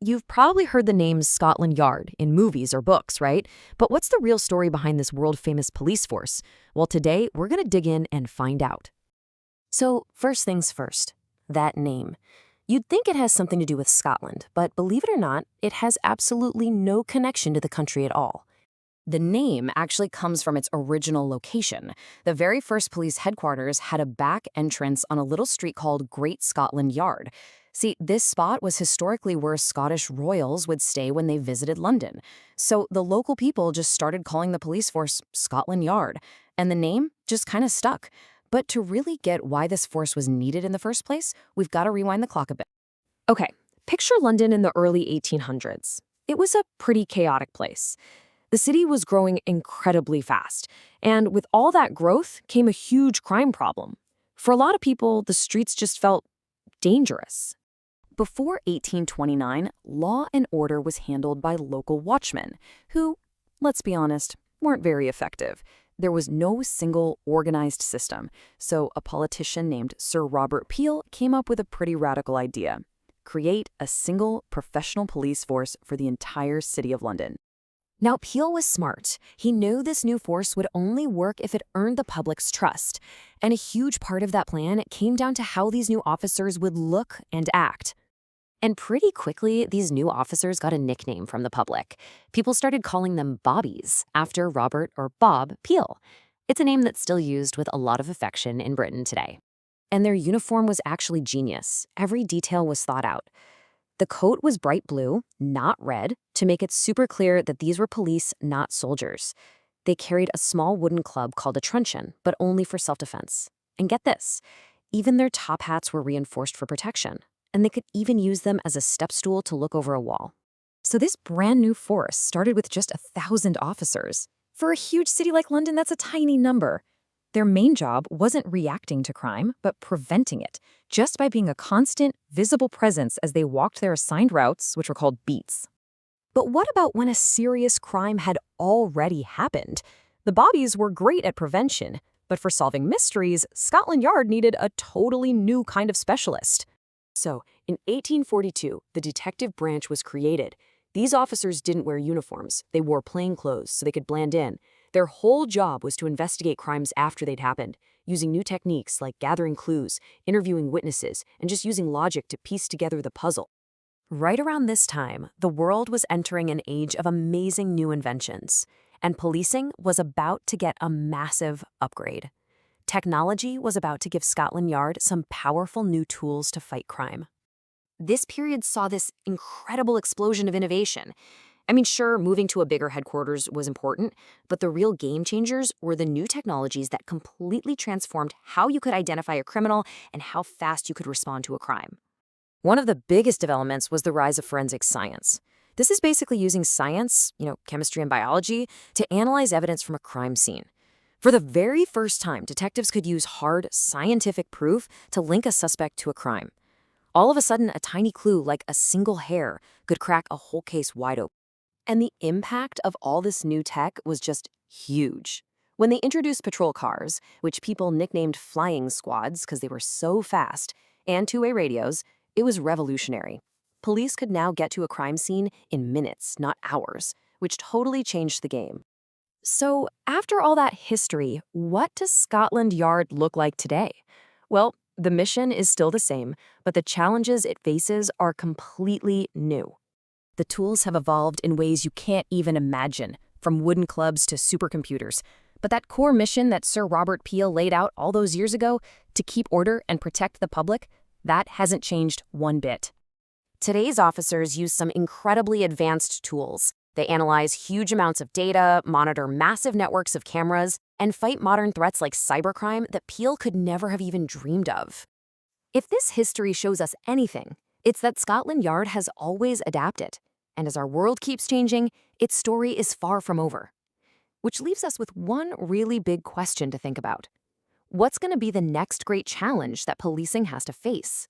You've probably heard the name Scotland Yard in movies or books, right? But what's the real story behind this world-famous police force? Well, today we're going to dig in and find out. So, first things first, that name. You'd think it has something to do with Scotland, but believe it or not, it has absolutely no connection to the country at all. The name actually comes from its original location. The very first police headquarters had a back entrance on a little street called Great Scotland Yard. See, this spot was historically where Scottish royals would stay when they visited London. So the local people just started calling the police force Scotland Yard, and the name just kind of stuck. But to really get why this force was needed in the first place, we've got to rewind the clock a bit. Okay, picture London in the early 1800s. It was a pretty chaotic place. The city was growing incredibly fast, and with all that growth came a huge crime problem. For a lot of people, the streets just felt dangerous. Before 1829, law and order was handled by local watchmen, who, let's be honest, weren't very effective. There was no single organized system, so a politician named Sir Robert Peel came up with a pretty radical idea: create a single professional police force for the entire city of London. Now, Peel was smart. He knew this new force would only work if it earned the public's trust. And a huge part of that plan came down to how these new officers would look and act. And pretty quickly, these new officers got a nickname from the public. People started calling them Bobbies, after Robert or Bob Peel. It's a name that's still used with a lot of affection in Britain today. And their uniform was actually genius. Every detail was thought out. The coat was bright blue, not red, to make it super clear that these were police, not soldiers. They carried a small wooden club called a truncheon, but only for self-defense. And get this, even their top hats were reinforced for protection, and they could even use them as a step stool to look over a wall. So this brand new force started with just 1,000 officers. For a huge city like London, that's a tiny number. Their main job wasn't reacting to crime, but preventing it, just by being a constant, visible presence as they walked their assigned routes, which were called beats. But what about when a serious crime had already happened? The Bobbies were great at prevention, but for solving mysteries, Scotland Yard needed a totally new kind of specialist. So, in 1842, the detective branch was created. These officers didn't wear uniforms. They wore plain clothes so they could blend in. Their whole job was to investigate crimes after they'd happened, using new techniques like gathering clues, interviewing witnesses, and just using logic to piece together the puzzle. Right around this time, the world was entering an age of amazing new inventions, and policing was about to get a massive upgrade. Technology was about to give Scotland Yard some powerful new tools to fight crime. This period saw this incredible explosion of innovation. I mean, sure, moving to a bigger headquarters was important, but the real game changers were the new technologies that completely transformed how you could identify a criminal and how fast you could respond to a crime. One of the biggest developments was the rise of forensic science. This is basically using science, chemistry and biology, to analyze evidence from a crime scene. For the very first time, detectives could use hard, scientific proof to link a suspect to a crime. All of a sudden, a tiny clue like a single hair could crack a whole case wide open. And the impact of all this new tech was just huge. When they introduced patrol cars, which people nicknamed flying squads because they were so fast, and two-way radios, it was revolutionary. Police could now get to a crime scene in minutes, not hours, which totally changed the game. So, after all that history, what does Scotland Yard look like today? Well, the mission is still the same, but the challenges it faces are completely new. The tools have evolved in ways you can't even imagine, from wooden clubs to supercomputers. But that core mission that Sir Robert Peel laid out all those years ago, to keep order and protect the public, that hasn't changed one bit. Today's officers use some incredibly advanced tools. They analyze huge amounts of data, monitor massive networks of cameras, and fight modern threats like cybercrime that Peel could never have even dreamed of. If this history shows us anything, it's that Scotland Yard has always adapted. And as our world keeps changing, its story is far from over. Which leaves us with one really big question to think about. What's going to be the next great challenge that policing has to face?